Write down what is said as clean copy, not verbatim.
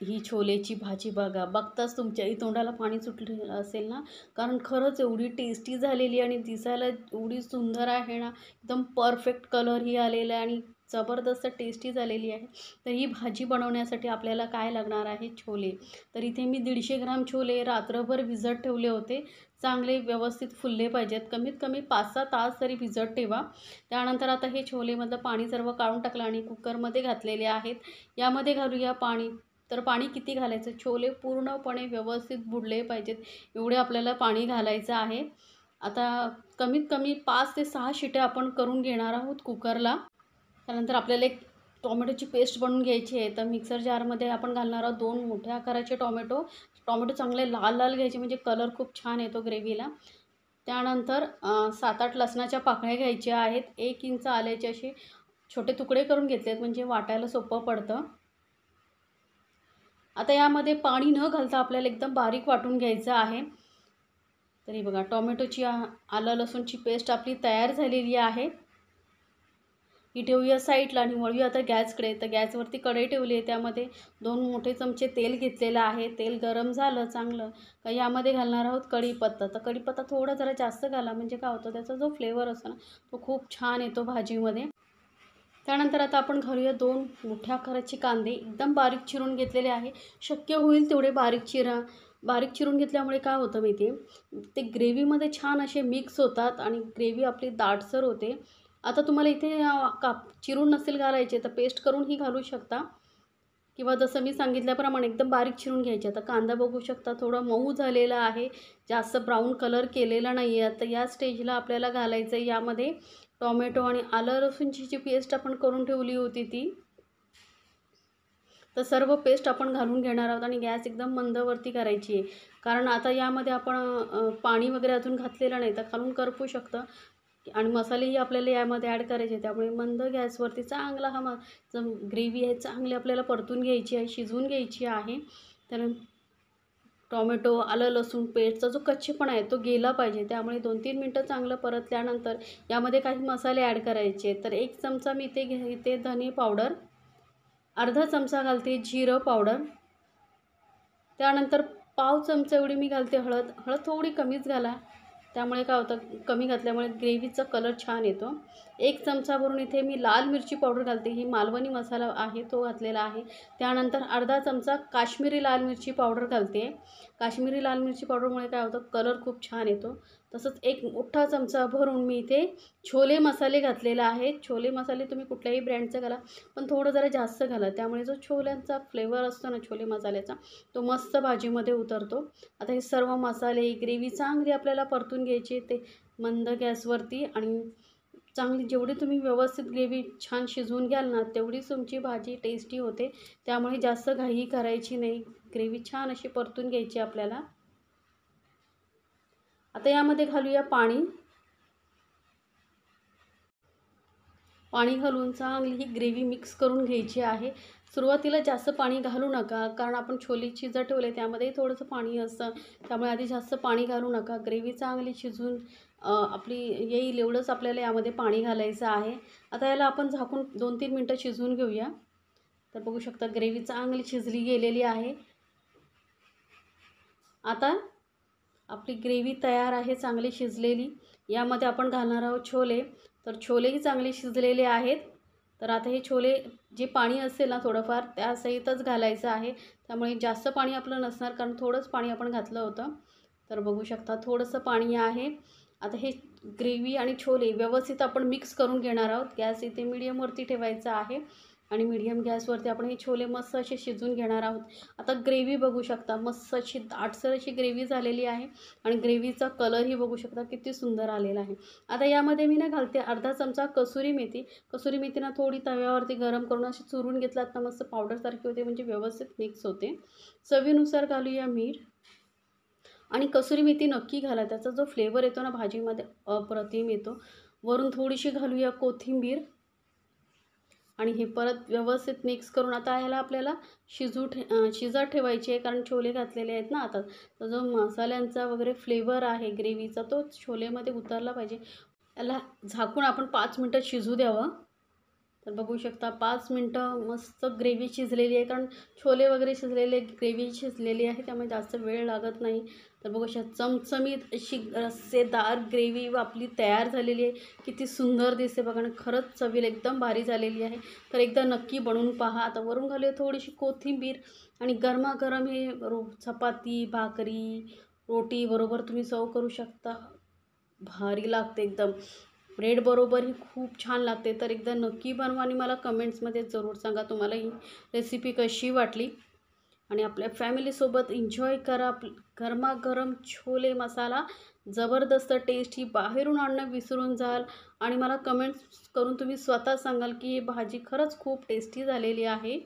ही छोलेची भाजी बघा, बघताच तुमच्याही तोंडाला पाणी सुटलेलं असेल ना, कारण खरंच एवढी टेस्टी झालेली आणि दिसायला एवढी सुंदर आहे ना, एकदम परफेक्ट कलरही आलेला आहे आणि जबरदस्त टेस्टी झालेली आहे. तर ही भाजी बनवण्यासाठी आपल्याला काय लागणार आहे? छोले. तर इथे मी 150 ग्राम छोले रात्रभर भिजत ठेवले होते. चांगले व्यवस्थित फुलले पाहिजेत. कमीत कमी 5-6 तास तरी भिजत ठेवा. त्यानंतर आता हे छोलेमधलं पाणी सर्व काढून टाकलं आणि कुकरमध्ये घातलेले आहेत. यामध्ये घालूया पाणी. तर पाणी किती घालायचं? छोले पूर्णपणे व्यवस्थित बुडले पाहिजेत एवढे आपल्याला पाणी घालायचं आहे. आता कमीत कमी 5 ते 6 शिट्या आपण करून घेणार आहोत कुकरला. त्यानंतर आपल्याला एक टोमॅटोची पेस्ट बनवून घ्यायची आहे. तर मिक्सर जारमध्ये आपण घालणार आहोत 2 मोठ्या आकाराचे टोमॅटो. टोमॅटो चांगले लाल लाल घ्यायचे म्हणजे कलर खूप छान येतो ग्रेव्हीला. त्यानंतर 7-8 लसणाच्या पाकळ्या घ्यायच्या आहेत. 1 इंच आल्याचे असे छोटे तुकडे करून घेतलेत म्हणजे वाटायला सोपं पडतं. आता यामध्ये पाणी न घालता आपल्याला एकदम बारीक वाटून घ्यायचं आहे. तरी बघा टोमॅटोची आलं लसूणची पेस्ट आपली तयार झालेली आहे. ही ठेवूया साईडला आणि वळूया आता गॅसकडे. तर गॅसवरती कढई ठेवली आहे. त्यामध्ये 2 मोठे चमचे तेल घेतलेलं आहे. तेल गरम झालं चांगलं का यामध्ये घालणार आहोत कढीपत्ता. तर कढीपत्ता थोडा जरा जास्त घाला म्हणजे काय होतं त्याचा जो फ्लेवर असतो ना तो खूप छान येतो भाजीमध्ये. त्यानंतर आता आपण घालूया 2 मोठ्या आकाराचे कांदे एकदम बारीक चिरून घेतलेले आहे. शक्य होईल तेवढे बारीक चिरा. बारीक चिरून घेतल्यामुळे काय होतं माहिती आहे, ते ग्रेव्हीमध्ये छान असे मिक्स होतात आणि ग्रेव्ही आपली दाटसर होते. आता तुम्हाला इथे चिरून नसेल घालायचे तर पेस्ट करूनही घालू शकता किंवा जसं मी सांगितल्याप्रमाणे एकदम बारीक चिरून घ्यायचे. आता कांदा बघू शकता थोडा मऊ झालेला आहे, जास्त ब्राऊन कलर केलेला नाही आहे. तर या स्टेजला आपल्याला घालायचं आहे यामध्ये टोमॅटो आणि आलं लसूणची जी पेस्ट आपण करून ठेवली होती ती. तर सर्व पेस्ट आपण घालून घेणार आहोत आणि गॅस एकदम मंदवरती करायची आहे. कारण आता यामध्ये आपण पाणी वगैरे अजून घातलेलं नाही तर खालून करपू शकतं आणि मसालेही आपल्याला यामध्ये ॲड करायचे. त्यामुळे मंद गॅसवरती चांगला हा ग्रेव्ही आहे चांगली आपल्याला परतून घ्यायची आहे, शिजवून घ्यायची आहे. तर टोमॅटो, आलं लसूण पेस्टचा जो कच्चेपणा आहे तो गेला पाहिजे. त्यामुळे 2-3 मिनटं चांगलं परतल्यानंतर यामध्ये काही मसाले ॲड करायचे. तर 1 चमचा मी इथे घेते धने पावडर, अर्धा चमचा घालते जिरं पावडर. त्यानंतर पाव चमचा एवढी मी घालते हळद. हळद थोडी कमीच घाला. त्यामुळे काय होतं कमी घातल्यामुळे ग्रेव्हीचा कलर छान येतो. 1 चमचा भरून इथे मी लाल मिरची पावडर घालते. ही मालवणी मसाला आहे तो घातलेला आहे. त्यानंतर अर्धा चमचा काश्मीरी लाल मिरची पावडर घालते. काश्मीरी लाल मिरची पावडरमुळे काय होतं कलर खूप छान येतो. तसंच 1 मोठा चमचा भरून मी इथे छोले मसाले घातलेला आहे. छोले मसाले तुम्ही कुठल्याही ब्रँडचा घाला पण थोडं जरा जास्त घाला. त्यामुळे जो छोल्यांचा फ्लेवर असतो ना छोले मसाल्याचा तो मस्त भाजीमध्ये उतरतो. आता हे सर्व मसाले ग्रेव्ही चांगली आपल्याला परतून घ्यायची ते मंद गॅसवरती आणि चांगली जेवढी तुम्ही व्यवस्थित ग्रेव्ही छान शिजवून घ्याल ना तेवढीच तुमची भाजी टेस्टी होते. त्यामुळे जास्त घाई करायची नाही. ग्रेव्ही छान अशी परतून घ्यायची आपल्याला. आता यामध्ये घालूया पाणी. पाणी घालून चांगली ही ग्रेव्ही मिक्स करून घ्यायची आहे. सुरुवातीला जास्त पाणी घालू नका कारण आपण छोले शिजत ठेवले त्यामध्ये थोडंसं पाणी असतं. त्यामुळे आधी जास्त पाणी घालू नका. ग्रेव्ही चांगली शिजून आपली येईल एवढंच आपल्याला यामध्ये पाणी घालायचं आहे. आता याला आपण झाकून 2-3 मिनटं शिजवून घेऊया. तर बघू शकता ग्रेव्ही चांगली शिजली गेलेली आहे. आता आपली ग्रेव्ही तयार आहे चांगली शिजलेली. यामध्ये आपण घालणार आहोत छोले. तर छोलेही चांगले शिजलेले आहेत. तर आता हे छोले जे पाणी असेल ना थोडंफार त्यासहितच घालायचं आहे. त्यामुळे जास्त पाणी आपलं नसणार कारण थोडंच पाणी आपण घातलं होतं. तर बघू शकता थोडंसं पाणी आहे. आता हे ग्रेव्ही आणि छोले व्यवस्थित आपण मिक्स करून घेणार आहोत. गॅस इथे मीडियमवरती ठेवायचा आहे आणि मीडियम गॅसवरती आपण हे छोले मस्त असे शिजवून घेणार आहोत. आता ग्रेव्ही बघू शकता मस्त अशी दाटसर अशी ग्रेव्ही झालेली आहे आणि ग्रेव्हीचा कलरही बघू शकता किती सुंदर आलेला आहे. आता यामध्ये मी ना घालते अर्धा चमचा कसुरी मेथी. कसुरी मेथी ना थोडी तव्यावरती गरम करून अशी चुरून घेतलात ना मस्त पावडरसारखी होते म्हणजे व्यवस्थित मिक्स होते. चवीनुसार घालूया मीठ आणि कसुरी मेथी नक्की घाला. त्याचा जो फ्लेवर येतो ना भाजीमध्ये अप्रतिम येतो. वरून थोडीशी घालूया कोथिंबीर आणि हे परत व्यवस्थित मिक्स करून आता ह्याला आपल्याला शिजत ठेवायची आहे कारण छोले घातलेले आहेत ना आता. तर जो मसाल्यांचा वगैरे फ्लेवर आहे ग्रेव्हीचा तो छोलेमध्ये उतरला पाहिजे. याला झाकून आपण 5 मिनटं शिजू द्यावं. तर बघू शकता 5 मिनटं मस्त ग्रेव्ही शिजलेली आहे, कारण छोले वगैरे शिजलेले, ग्रेव्ही शिजलेली आहे, त्यामुळे जास्त वेळ लागत नाही. तर बघू शकता चमचमीत अशी रस्सेदार ग्रेव्ही आपली तयार झालेली आहे. किती सुंदर दिसते बघा आणि खरंच चवीला एकदम भारी झालेली आहे. तर एकदा नक्की बनवून पहा. आता वरून घालूया थोडीशी कोथिंबीर आणि गरमागरम हे चपाती, भाकरी, रोटी बरोबर तुम्ही सर्व करू शकता. भारी लागते एकदम. ब्रेड बरोबरही खूप छान लागते. तर एकदा नक्की बनवा आणि मला कमेंट्समध्ये जरूर सांगा तुम्हाला ही रेसिपी कशी वाटली. आणि आपल्या फॅमिलीसोबत एन्जॉय करा. गरमागरम छोले मसाला जबरदस्त टेस्टी, बाहेरून आणणं विसरून जाल आणि मला कमेंट्स करून तुम्ही स्वतः सांगाल की ही भाजी खरंच खूप टेस्टी झालेली आहे.